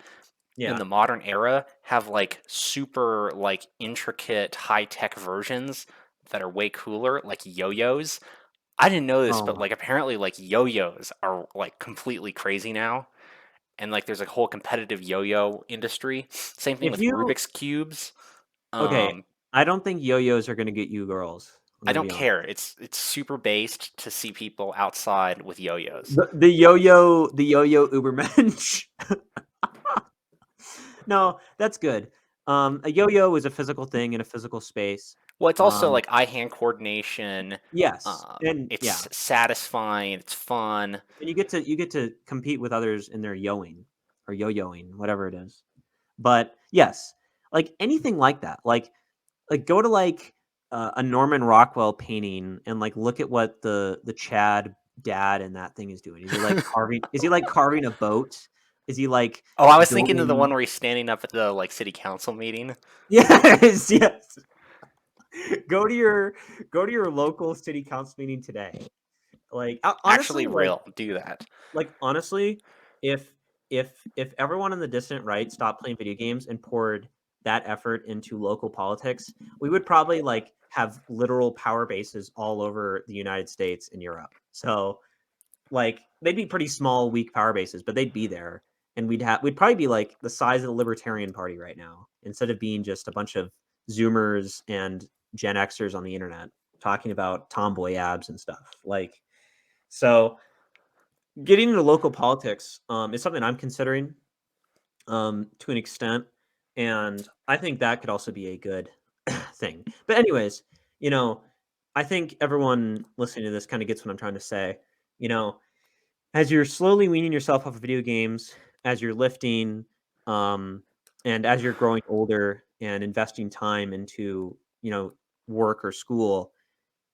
in yeah. the modern era have like super like intricate high tech versions that are way cooler, like yo-yos. I didn't know this, but Oh, like apparently like yo-yos are like completely crazy now. And like there's a whole competitive yo-yo industry. Same thing if with you Rubik's cubes. okay, Um, I don't think yo-yos are going to get you girls. I'm I going to don't be honest. care. It's super based to see people outside with yo-yos. The yo-yo Ubermensch. No, that's good. A yo-yo is a physical thing in a physical space. Well, it's also Um, like eye-hand coordination. yes, and yeah, It's satisfying. It's fun. and you get to compete with others in their yoing or yo-yoing, whatever it is. But yes, like anything like that, like go to like a Norman Rockwell painting and like look at what the Chad dad in that thing is doing. Is he like carving? Is he like carving a boat? Is he like Oh, I was thinking of the one building? where he's standing up at the like city council meeting. Yes, yes. Go to your local city council meeting today. Like honestly, Actually, real do that. honestly, if if everyone in the distant right stopped playing video games and poured that effort into local politics, we would probably like have literal power bases all over the United States and Europe. So like they'd be pretty small, weak power bases, but they'd be there, and we'd probably be like the size of the Libertarian Party right now, instead of being just a bunch of Zoomers and Gen Xers on the internet talking about tomboy abs and stuff. Like, so getting into local politics is something I'm considering, to an extent, and I think that could also be a good thing. But anyways, you know, I think everyone listening to this kind of gets what I'm trying to say. You know, as you're slowly weaning yourself off of video games, as you're lifting, um, and as you're growing older and investing time into, work or school,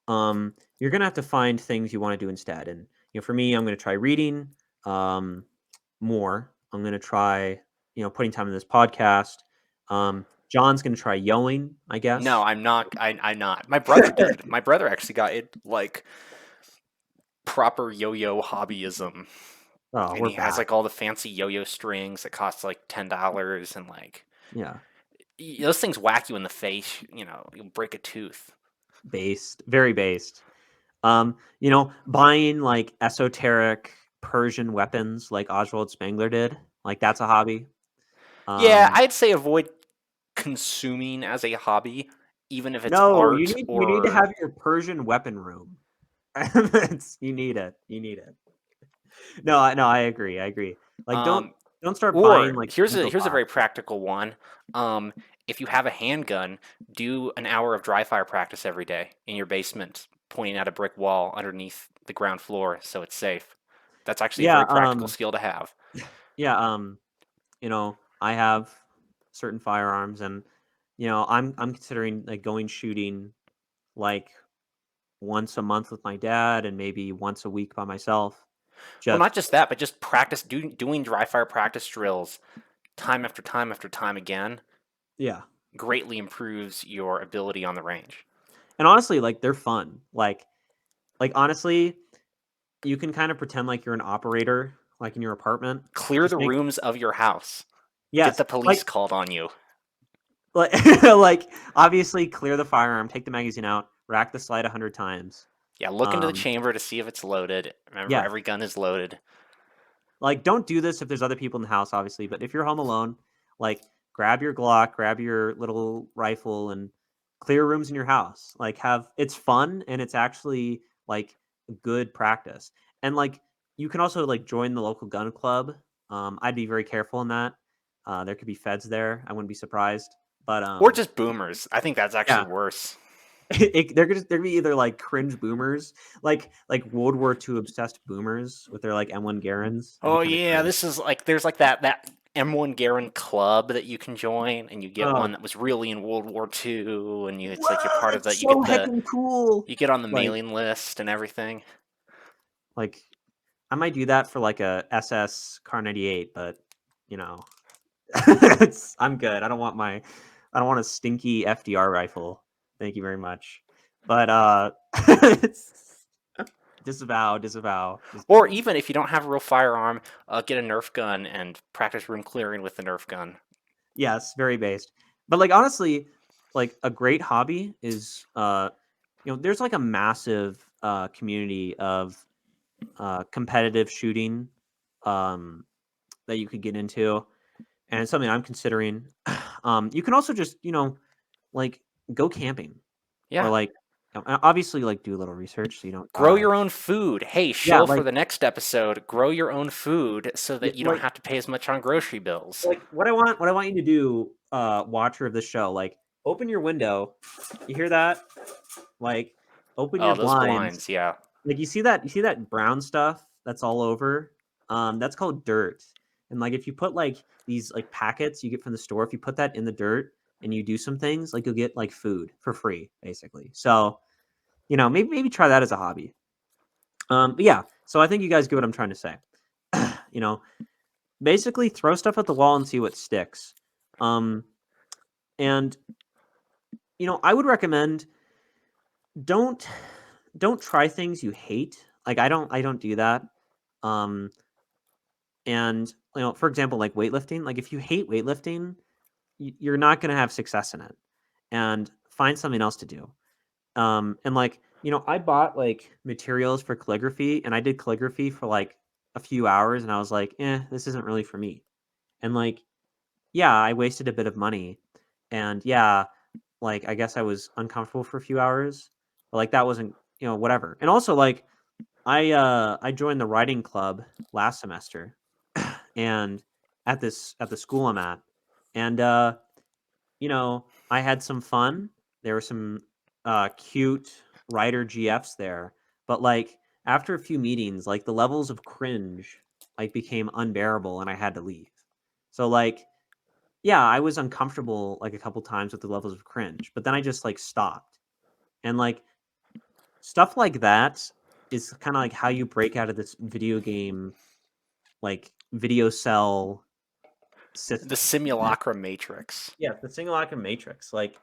you're gonna have to find things you want to do instead. And for me, I'm gonna try reading more. I'm gonna try, putting time in this podcast. John's gonna try yoing, I No, guess. I'm not. I'm not. My brother did. My brother actually got it like proper yo-yo hobbyism, Oh, and we're he has back. like all the fancy yo-yo strings that cost like $10, and like Yeah, those things whack you in the face. You'll break a tooth. based, very based. Buying like esoteric Persian weapons like Oswald Spengler did, like that's a hobby. Yeah, Um, I'd say avoid consuming as a hobby, even if it's no, you art need you need to or have your Persian weapon room. You need it. You need it. No, I agree. I agree. Like, don't um don't start buying or like here's a Funko very Pops. practical one. If you have a handgun, do an hour of dry fire practice every day in your basement, pointing at a brick wall underneath the ground floor so it's safe. That's actually a Yeah, very practical skill to have. yeah. I have certain firearms, and I'm considering like going shooting like once a month with my dad and maybe once a week by myself. Well, Just not just that, but just practice doing dry fire practice drills time after time after time again yeah. greatly improves your ability on the range. And honestly, like they're fun. Like honestly, you can kind of pretend like you're an operator like in your apartment. Clear Just the make rooms of your house. Get yes, the police called on you. like like obviously clear the firearm, take the magazine out, rack the slide 100 times. Yeah, look into the Um chamber to see if it's loaded. Remember, yeah. every gun is loaded. Like, don't do this if there's other people in the house, obviously. But if you're home alone, like, grab your Glock, grab your little rifle, and clear rooms in your house. Like, it's fun and it's actually like good practice. And like, you can also like join the local gun club. I'd be very careful in that. There could be feds there. I wouldn't be surprised. But Or just boomers. I think that's actually yeah, worse. they're gonna be either like cringe boomers, like World War II obsessed boomers with their like M1 Garens. That'd Oh be kind of yeah, cringe. this is like there's like that M1 Garen club that you can join, and you get Oh, one that was really in World War II, and it's like you're whoa, part of that's that. so heckin' cool. You get on the Like, mailing list and everything. like, I might do that for like a SS Car 98, but you know, I'm good. I don't want a stinky FDR rifle. Thank you very much. But it's disavow. Or even if you don't have a real firearm, get a Nerf gun and practice room clearing with the Nerf gun. Yes, very based. But like honestly, like a great hobby is there's like a massive community of competitive shooting um that you could get into, and it's something I'm considering. You can also just like go camping or Yeah. like obviously like do a little research so you don't Grow die. your own food. Hey, Yeah, shill for like the next episode. Grow your own food so yeah, that you don't have to pay as much on grocery bills. like what I want you to do, watcher of the show, like open your window. You hear that? Like open Oh, your those blinds. blinds, yeah. Like you see that brown stuff that's all over? That's called dirt. And like if you put like these like packets you get from the store, if you put that in the dirt and you do some things, like you'll get like food for free, basically. So, maybe try that as a hobby. But yeah, so I think you guys get what I'm trying to say. you know, Basically throw stuff at the wall and see what sticks. Um, and I would recommend don't don't try things you hate. Like I don't do that. Um, and for example, like weightlifting. Like if you hate weightlifting, you're not going to have success in it. And find something else to do. And like I bought like materials for calligraphy, and I did calligraphy for like a few hours, and I was like, this isn't really for me. And like, yeah, I wasted a bit of money, and yeah, like I guess I was uncomfortable for a few hours, but like that wasn't whatever. And also like I joined the writing club last semester, and at the school I'm at, and I had some fun. There were some cute writer GFs there, but like after a few meetings, like the levels of cringe like became unbearable, and I had to leave. So like, yeah, I was uncomfortable like a couple times with the levels of cringe, but then I just like stopped. And like stuff like that is kind of like how you break out of this video game, like video cell The system. simulacra matrix. Yeah, the simulacrum matrix. Like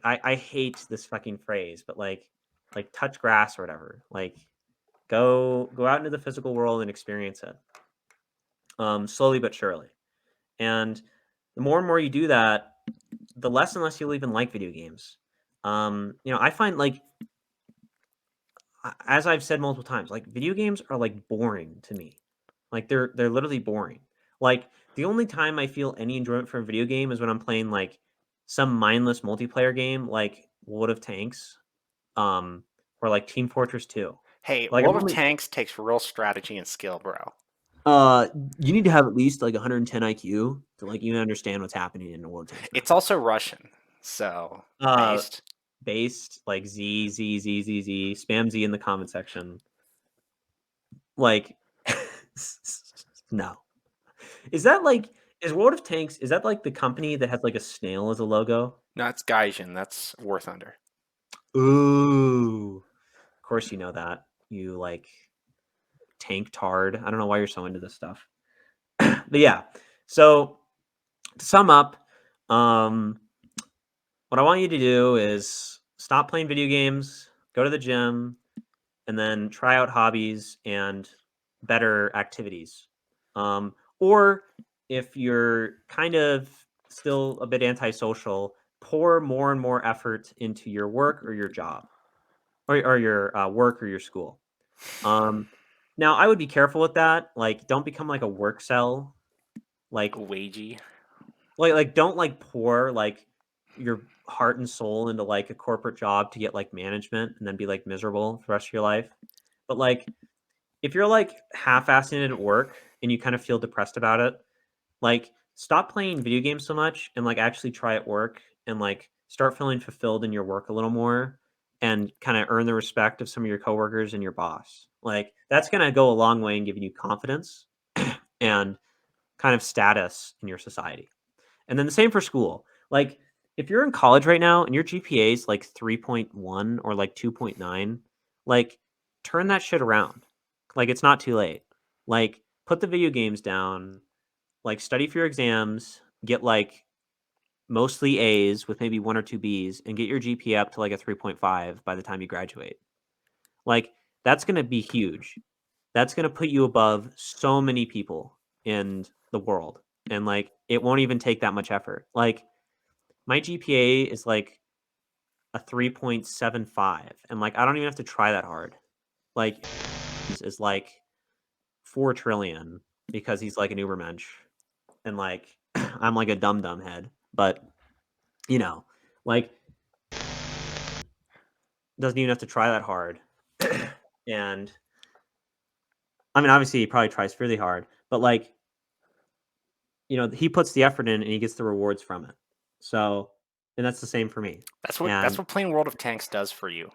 I hate this fucking phrase, but like touch grass or whatever. Like go out into the physical world and experience it. Slowly but surely. And the more and more you do that, the less and less you'll even like video games. I find like as I've said multiple times, like video games are like boring to me. Like they're literally boring. Like the only time I feel any enjoyment from a video game is when I'm playing like some mindless multiplayer game like World of Tanks, or like Team Fortress 2. Hey, Like World of Tanks takes real strategy and skill, bro. you need to have at least like 110 IQ to like even understand what's happening in the World of Tanks It's map. also Russian, so Uh based. Based like Z, spam Z in the comment section. Like no. Is that like Is World of Tanks, is that like the company that has like a snail as a logo? No, it's Gaijin. That's War Thunder. Ooh. Of course you know that. You like tank tard. I don't know why you're so into this stuff. But yeah. So to sum up, what I want you to do is stop playing video games, go to the gym, and then try out hobbies and better activities. Or if you're kind of still a bit antisocial, pour more and more effort into your work or your job, or your work or your school. Now, I would be careful with that. Like, don't become like a work cell. Like, Wagey. don't like pour like your heart and soul into like a corporate job to get like management and then be like miserable for the rest of your life. But like, if you're like half-assing it at work and you kind of feel depressed about it, like stop playing video games so much and like actually try at work and like start feeling fulfilled in your work a little more and kind of earn the respect of some of your coworkers and your boss. Like that's going to go a long way in giving you confidence and kind of status in your society. And then the same for school. Like if you're in college right now and your GPA is like 3.1 or like 2.9, like turn that shit around. Like it's not too late. Like put the video games down, like study for your exams, get like mostly A's with maybe 1 or 2 B's and get your GPA up to like a 3.5 by the time you graduate. Like that's going to be huge. That's going to put you above so many people in the world. And like it won't even take that much effort. Like my GPA is like a 3.75 and like I don't even have to try that hard. Like is like 4 trillion because he's like an ubermensch and like I'm like a dumb head, but you know, like doesn't even have to try that hard. And I mean obviously he probably tries really hard, but like you know, he puts the effort in and he gets the rewards from it. So, and that's the same for me. That's what playing World of Tanks does for you.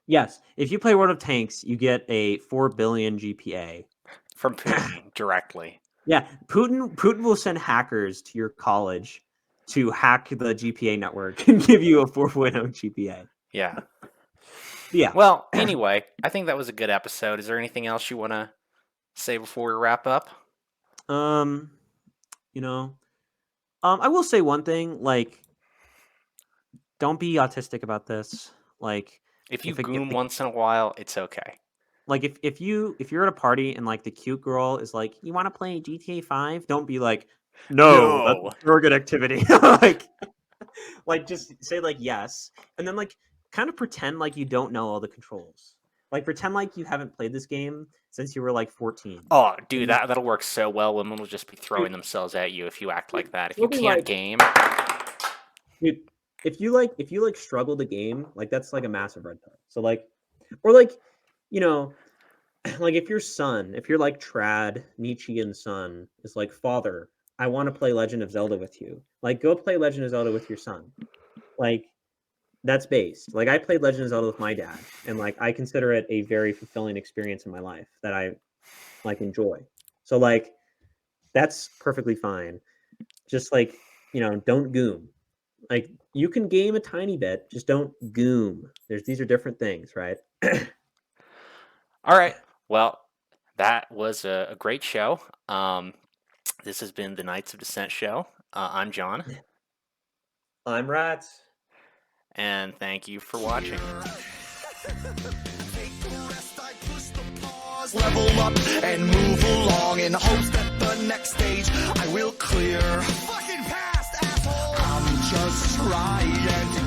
Yes, if you play World of Tanks, you get a 4 billion GPA from Putin directly. Yeah, Putin will send hackers to your college to hack the GPA network and give you a 4.0 GPA. Yeah. Yeah. Well, anyway, I think that was a good episode. Is there anything else you want to say before we wrap up? You know, I will say one thing, like, don't be autistic about this. Like, if you goom once in a while, it's okay. Like, if you're at a party and like the cute girl is like, you want to play GTA 5? Don't be like, no. That's a surrogate activity. like just say like yes, and then like kind of pretend like you don't know all the controls. Like pretend like you haven't played this game since you were like 14. Oh, dude, that'll work so well. Women will just be throwing themselves at you if you act like that. If you can't like, game, dude, if you like struggle to game, like that's like a massive red flag. So like, or like, you know, like if your son, if you're like trad Nietzschean son is like, father, I want to play Legend of Zelda with you. Like, go play Legend of Zelda with your son. Like, that's based. Like, I played Legend of Zelda with my dad, and like I consider it a very fulfilling experience in my life that I like enjoy. So like, that's perfectly fine. Just like, you know, don't goom. Like, you can game a tiny bit, just don't goom. These are different things, right? All right. Well, that was a great show. This has been the Knights of Dissent show. I'm John. I'm R.A.T.S. And thank you for watching. Level up and move along in hopes that the next stage I will clear. Fucking past, asshole! I'm just trying